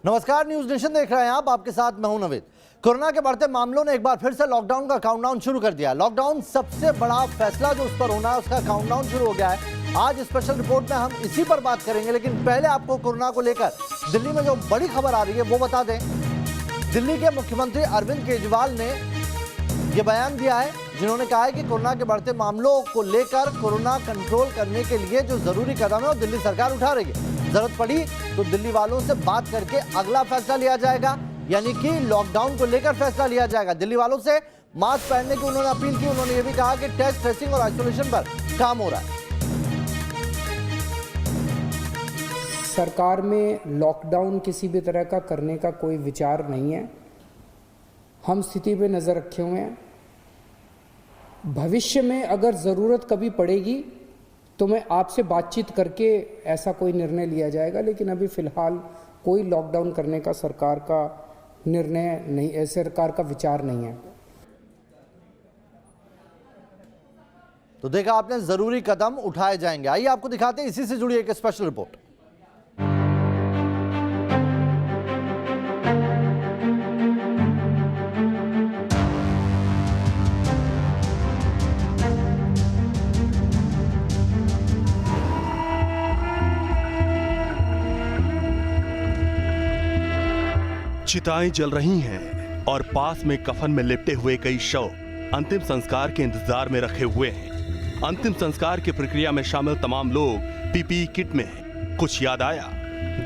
नमस्कार, news nation देख रहे हैं आप। आपके साथ मैं हूं नवीद। कोरोना के बढ़ते मामलों ने एक बार फिर से लॉकडाउन का काउंटडाउन शुरू कर दिया। लॉकडाउन सबसे बड़ा फैसला जो उस पर होना है उसका काउंटडाउन शुरू हो गया है। आज स्पेशल रिपोर्ट में हम इसी पर बात करेंगे, लेकिन पहले आपको कोरोना को लेकर दिल्ली में जो बड़ी खबर आ रही है वो बता दें। दिल्ली के मुख्यमंत्री अरविंद केजरीवाल ने यह बयान दिया है, जिन्होंने कहा है कि कोरोना के बढ़ते मामलों को लेकर कोरोना कंट्रोल करने के लिए जो जरूरी कदम है वो दिल्ली सरकार उठा रही है। जरूरत पड़ी तो दिल्ली वालों से बात करके अगला फैसला लिया जाएगा, यानी कि लॉकडाउन को लेकर फैसला लिया जाएगा। दिल्ली वालों से मास्क पहनने की उन्होंने अपील की। उन्होंने ये भी कहा कि टेस्ट, ट्रेसिंग और आइसोलेशन पर काम हो रहा है। सरकार में लॉकडाउन किसी भी तरह का करने का कोई विचार नहीं है। हम स्थिति पे नज़र रखे हुए हैं। भविष्य में अगर ज़रूरत कभी पड़ेगी तो मैं आपसे बातचीत करके ऐसा कोई निर्णय लिया जाएगा, लेकिन अभी फ़िलहाल कोई लॉकडाउन करने का सरकार का निर्णय नहीं, सरकार का विचार नहीं है। तो देखा आपने, जरूरी कदम उठाए जाएंगे। आइए आपको दिखाते हैं इसी से जुड़ी एक स्पेशल रिपोर्ट। चिताएं जल रही हैं और पास में कफन में लिपटे हुए कई शव अंतिम संस्कार के इंतजार में रखे हुए हैं। अंतिम संस्कार की प्रक्रिया में शामिल तमाम लोग पीपीई किट में हैं। कुछ याद आया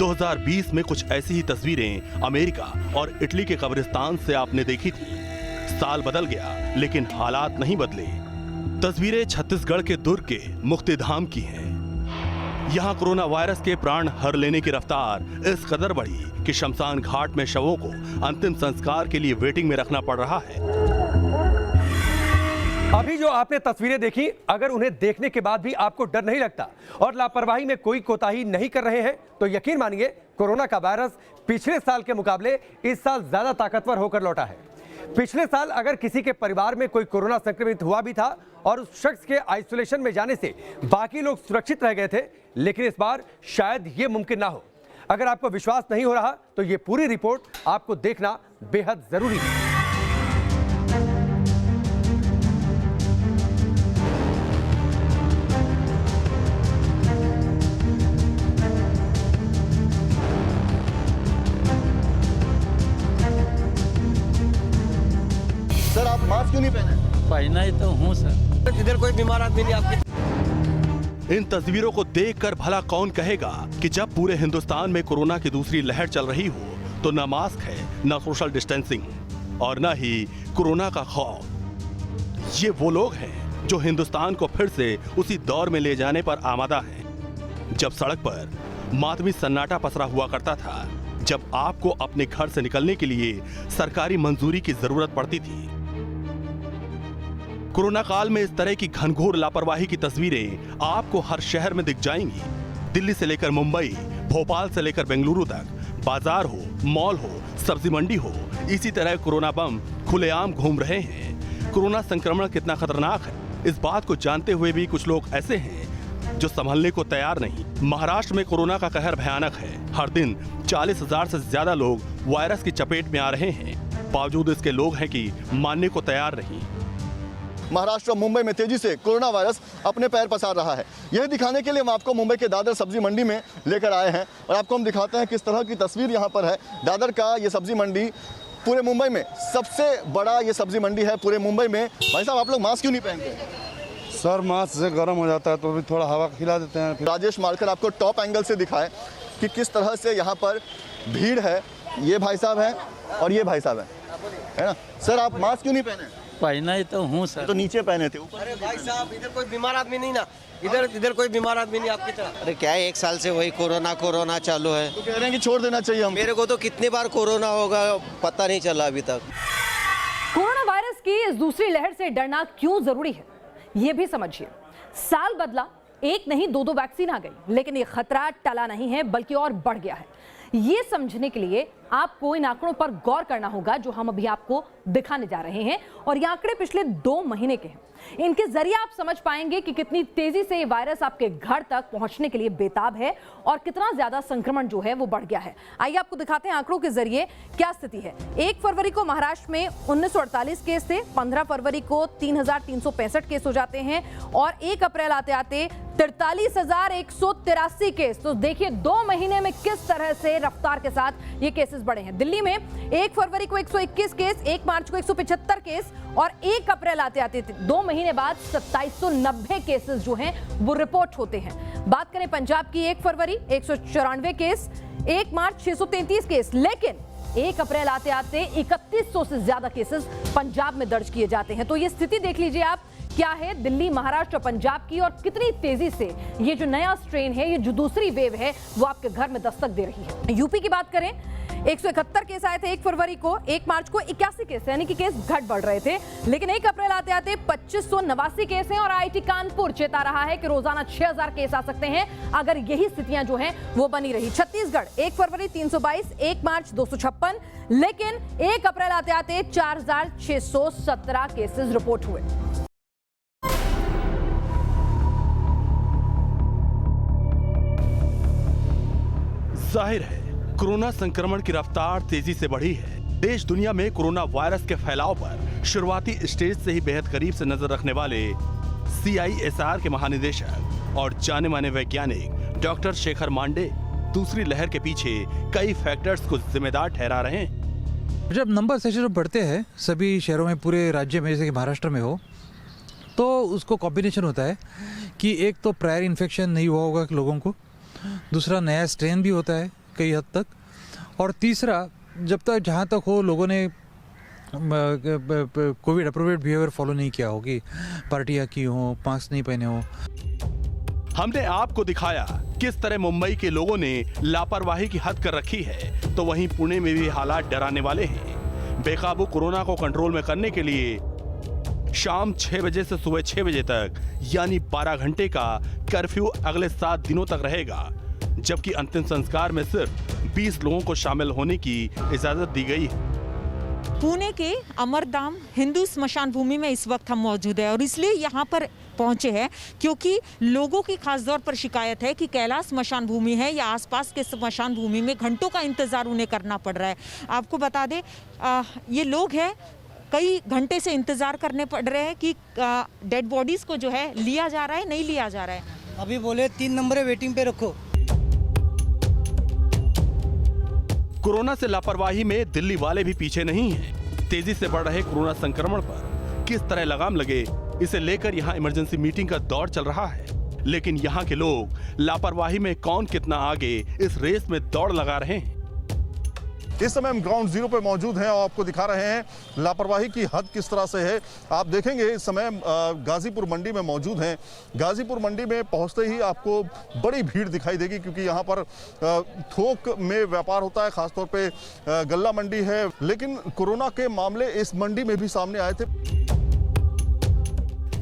2020 में कुछ ऐसी ही तस्वीरें अमेरिका और इटली के कब्रिस्तान से आपने देखी थी। साल बदल गया लेकिन हालात नहीं बदले। तस्वीरें छत्तीसगढ़ के दुर्ग के मुक्तिधाम की हैं। यहाँ कोरोना वायरस के प्राण हर लेने की रफ्तार इस कदर बढ़ी कि शमशान घाट में शवों को अंतिम संस्कार के लिए वेटिंग में रखना पड़ रहा है। अभी जो आपने तस्वीरें देखी, अगर उन्हें देखने के बाद भी आपको डर नहीं लगता और लापरवाही में कोई कोताही नहीं कर रहे हैं, तो यकीन मानिए कोरोना का वायरस पिछले साल के मुकाबले इस साल ज्यादा ताकतवर होकर लौटा है। पिछले साल अगर किसी के परिवार में कोई कोरोना संक्रमित हुआ भी था और उस शख्स के आइसोलेशन में जाने से बाकी लोग सुरक्षित रह गए थे, लेकिन इस बार शायद ये मुमकिन ना हो। अगर आपको विश्वास नहीं हो रहा तो ये पूरी रिपोर्ट आपको देखना बेहद जरूरी है। सर, आप मास्क क्यों नहीं पहने? पहना ही तो हूँ सर। इधर कोई बीमार आदमी नहीं आपके। इन तस्वीरों को देखकर भला कौन कहेगा कि जब पूरे हिंदुस्तान में कोरोना की दूसरी लहर चल रही हो तो न मास्क है, न सोशल डिस्टेंसिंग और न ही कोरोना का खौफ। ये वो लोग हैं जो हिंदुस्तान को फिर से उसी दौर में ले जाने पर आमादा हैं जब सड़क पर मातमी सन्नाटा पसरा हुआ करता था, जब आपको अपने घर से निकलने के लिए सरकारी मंजूरी की जरूरत पड़ती थी। कोरोना काल में इस तरह की घनघोर लापरवाही की तस्वीरें आपको हर शहर में दिख जाएंगी। दिल्ली से लेकर मुंबई, भोपाल से लेकर बेंगलुरु तक, बाजार हो, मॉल हो, सब्जी मंडी हो, इसी तरह कोरोना बम खुलेआम घूम रहे हैं। कोरोना संक्रमण कितना खतरनाक है, इस बात को जानते हुए भी कुछ लोग ऐसे हैं जो संभलने को तैयार नहीं। महाराष्ट्र में कोरोना का कहर भयानक है। हर दिन 40,000 से ज्यादा लोग वायरस की चपेट में आ रहे हैं। बावजूद इसके लोग हैं कि मानने को तैयार नहीं। महाराष्ट्र और मुंबई में तेजी से कोरोना वायरस अपने पैर पसार रहा है। यह दिखाने के लिए हम आपको मुंबई के दादर सब्जी मंडी में लेकर आए हैं और आपको हम दिखाते हैं किस तरह की तस्वीर यहाँ पर है। दादर का ये सब्जी मंडी पूरे मुंबई में सबसे बड़ा ये सब्जी मंडी है पूरे मुंबई में। भाई साहब, आप लोग मास्क क्यों नहीं पहनते? सर, मास्क से गर्म हो जाता है तो भी थोड़ा हवा खिला देते हैं। राजेश मालकर आपको टॉप एंगल से दिखाए कि किस तरह से यहाँ पर भीड़ है। ये भाई साहब हैं और ये भाई साहब हैं, है ना। सर, आप मास्क क्यों नहीं पहने? पहना ही तो हूँ सर। तो नीचे पहने थे, ऊपर। अरे भाई साहब, इधर कोई बीमार आदमी नहीं ना, इधर कोई बीमार आदमी नहीं आपकी तरह। अरे क्या है, 1 साल से वही कोरोना चालू है। तो कह रहे हैं कि छोड़ देना चाहिए हम। मेरे को तो कितनी बार कोरोना होगा पता नहीं चला अभी तक। कोरोना वायरस की इस दूसरी लहर से डरना क्यों जरूरी है, ये भी समझिए। साल बदला, एक नहीं 2 वैक्सीन आ गई, लेकिन ये खतरा टला नहीं है बल्कि और बढ़ गया है। ये समझने के लिए आपको इन आंकड़ों पर गौर करना होगा जो हम अभी आपको दिखाने जा रहे हैं। और ये आंकड़े पिछले 2 महीने के हैं। इनके जरिए आप समझ पाएंगे कि कितनी तेजी से ये वायरस आपके घर तक पहुंचने के लिए बेताब है और कितना ज्यादा संक्रमण जो है वो बढ़ गया है। आइए आपको दिखाते हैं आंकड़ों के जरिए क्या स्थिति है। 1 फरवरी को महाराष्ट्र में 1948 केस थे, 15 फरवरी को 3365 केस हो जाते हैं और 1 अप्रैल आते आते 43,183 केस। तो देखिए 2 महीने में किस तरह से रफ्तार के साथ ये केसेस बढ़े हैं। दिल्ली में 1 फरवरी को 121 केस, 1 मार्च को 175 केस और 1 अप्रैल आते आते 2 महीने बाद 2790 केसेस जो हैं वो रिपोर्ट होते हैं। बात करें पंजाब की, 1 फरवरी 194 केस, 1 मार्च 633 केस, लेकिन 1 अप्रैल आते आते 3100 से ज्यादा केसेस पंजाब में दर्ज किए जाते हैं। तो ये स्थिति देख लीजिए आप क्या है दिल्ली, महाराष्ट्र, पंजाब की, और कितनी तेजी से ये जो नया स्ट्रेन है, ये जो दूसरी वेव है, वो आपके घर में दस्तक दे रही है। यूपी की बात करें, 171 केस आए थे 1 फरवरी को, 1 मार्च को 81 केस, यानी कि केस घट बढ़ रहे थे, लेकिन 1 अप्रैल आते आते 2589 केस हैं और आईआईटी कानपुर चेता रहा है कि रोजाना 6000 केस आ सकते हैं अगर यही स्थितियां जो हैं वो बनी रही। छत्तीसगढ़ 1 फरवरी 322, 1 मार्च 256, लेकिन 1 अप्रैल आते आते 4617 केसेस रिपोर्ट हुए। जाहिर है कोरोना संक्रमण की रफ्तार तेजी से बढ़ी है। देश दुनिया में कोरोना वायरस के फैलाव पर शुरुआती स्टेज से ही बेहद करीब से नजर रखने वाले CISR के महानिदेशक और जाने माने वैज्ञानिक डॉक्टर शेखर मांडे दूसरी लहर के पीछे कई फैक्टर्स को जिम्मेदार ठहरा रहे हैं। जब नंबर सेशन बढ़ते हैं सभी शहरों में, पूरे राज्य में, जैसे कि महाराष्ट्र में हो, तो उसको कॉम्बिनेशन होता है कि एक तो प्रायर इन्फेक्शन नहीं हुआ होगा लोगों को, दूसरा नया स्ट्रेन भी होता है कई हद तक, और तीसरा जब तक जहाँ तक हो लोगों ने कोविड अप्रोप्रिएट बिहेवियर फॉलो नहीं किया होगी, पार्टियाँ की हो, मास्क नहीं पहने हो। हमने आपको दिखाया किस तरह मुंबई के लोगों ने लापरवाही की हद कर रखी है, तो वहीं पुणे में भी हालात डराने वाले हैं। बेकाबू कोरोना को कंट्रोल में करने के लिए शाम 6 बजे से सुबह 6 बजे तक यानी 12 घंटे का कर्फ्यू अगले 7 दिनों तक रहेगा, जबकि अंतिम संस्कार में सिर्फ 20 लोगों को शामिल होने की इजाजत दी गई है। पुणे के अमरधाम हिंदू स्मशान भूमि में इस वक्त हम मौजूद है और इसलिए यहाँ पर पहुंचे हैं क्योंकि लोगों की खास तौर पर शिकायत है कि कैलाश स्मशान भूमि है या आसपास के स्मशान भूमि में घंटों का इंतजार उन्हें करना पड़ रहा है। आपको बता दें ये लोग हैं, कई घंटे से इंतजार करने पड़ रहे हैं कि डेड बॉडीज को जो है लिया जा रहा है, नहीं लिया जा रहा है। अभी बोले 3 नंबर वेटिंग पे रखो। कोरोना से लापरवाही में दिल्ली वाले भी पीछे नहीं हैं। तेजी से बढ़ रहे कोरोना संक्रमण पर किस तरह लगाम लगे, इसे लेकर यहां इमरजेंसी मीटिंग का दौर चल रहा है। लेकिन यहां के लोग लापरवाही में कौन कितना आगे इस रेस में दौड़ लगा रहे हैं। इस समय हम ग्राउंड जीरो पे मौजूद हैं और आपको दिखा रहे हैं लापरवाही की हद किस तरह से है। आप देखेंगे इस समय गाजीपुर मंडी में मौजूद हैं। गाजीपुर मंडी में पहुंचते ही आपको बड़ी भीड़ दिखाई देगी क्योंकि यहाँ पर थोक में व्यापार होता है, खासतौर पे गल्ला मंडी है। लेकिन कोरोना के मामले इस मंडी में भी सामने आए थे।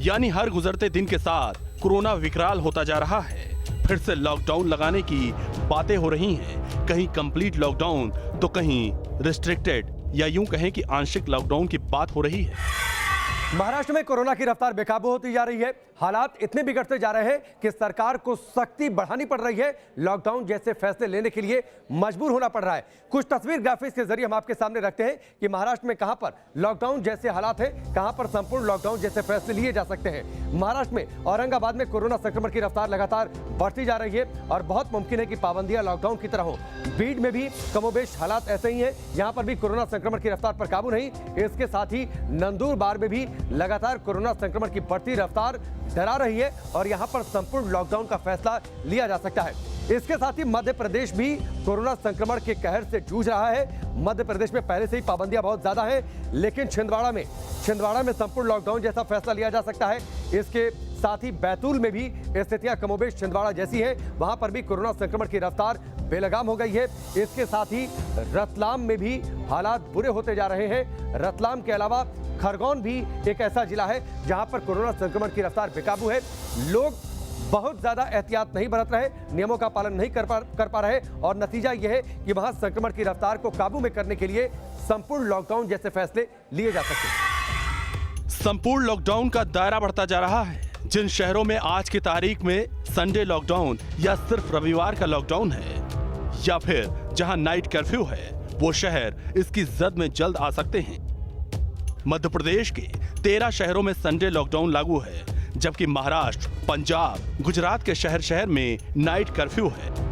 यानी हर गुजरते दिन के साथ कोरोना विकराल होता जा रहा है। फिर से लॉकडाउन लगाने की बातें हो रही हैं, कहीं कंप्लीट लॉकडाउन तो कहीं रिस्ट्रिक्टेड या यूं कहें कि आंशिक लॉकडाउन की बात हो रही है। महाराष्ट्र में कोरोना की रफ्तार बेकाबू होती जा रही है। हालात इतने बिगड़ते जा रहे हैं कि सरकार को सख्ती बढ़ानी पड़ रही है। लॉकडाउन जैसे फैसले लेने के लिए मजबूर होना पड़ रहा है। कुछ तस्वीर ग्राफिक्स के जरिए हम आपके सामने रखते हैं कि महाराष्ट्र में कहां पर लॉकडाउन जैसे हालात है, कहां पर संपूर्ण लॉकडाउन जैसे फैसले लिए जा सकते हैं। महाराष्ट्र में औरंगाबाद में कोरोना संक्रमण की रफ्तार लगातार बढ़ती जा रही है और बहुत मुमकिन है कि पाबंदियां लॉकडाउन की तरह हो। बीड में भी कमोबेश हालात ऐसे ही है, यहां पर भी कोरोना संक्रमण की रफ्तार पर काबू नहीं। इसके साथ ही नंदुरबार में भी लगातार कोरोना संक्रमण की बढ़ती रफ्तार डरा रही है और यहां पर संपूर्ण लॉकडाउन का फैसला लिया जा सकता है। इसके साथ ही मध्य प्रदेश भी कोरोना संक्रमण के कहर से जूझ रहा है। मध्य प्रदेश में पहले से ही पाबंदियां बहुत ज्यादा हैं, लेकिन छिंदवाड़ा में संपूर्ण लॉकडाउन जैसा फैसला लिया जा सकता है। इसके साथ ही बैतूल में भी स्थितियां कमोबेश छिंदवाड़ा जैसी है, वहां पर भी कोरोना संक्रमण की रफ्तार बेलगाम हो गई है। इसके साथ ही रतलाम में भी हालात बुरे होते जा रहे हैं। रतलाम के अलावा खरगोन भी एक ऐसा जिला है जहां पर कोरोना संक्रमण की रफ्तार बेकाबू है। लोग बहुत ज्यादा एहतियात नहीं बरत रहे, नियमों का पालन नहीं कर पा रहे और नतीजा यह है कि वहां संक्रमण की रफ्तार को काबू में करने के लिए संपूर्ण लॉकडाउन जैसे फैसले लिए जा सकते हैं। संपूर्ण लॉकडाउन का दायरा बढ़ता जा रहा है। जिन शहरों में आज की तारीख में संडे लॉकडाउन या सिर्फ रविवार का लॉकडाउन है या फिर जहां नाइट कर्फ्यू है, वो शहर इसकी जद में जल्द आ सकते हैं। मध्य प्रदेश के 13 शहरों में संडे लॉकडाउन लागू है, जबकि महाराष्ट्र, पंजाब, गुजरात के शहर शहर में नाइट कर्फ्यू है।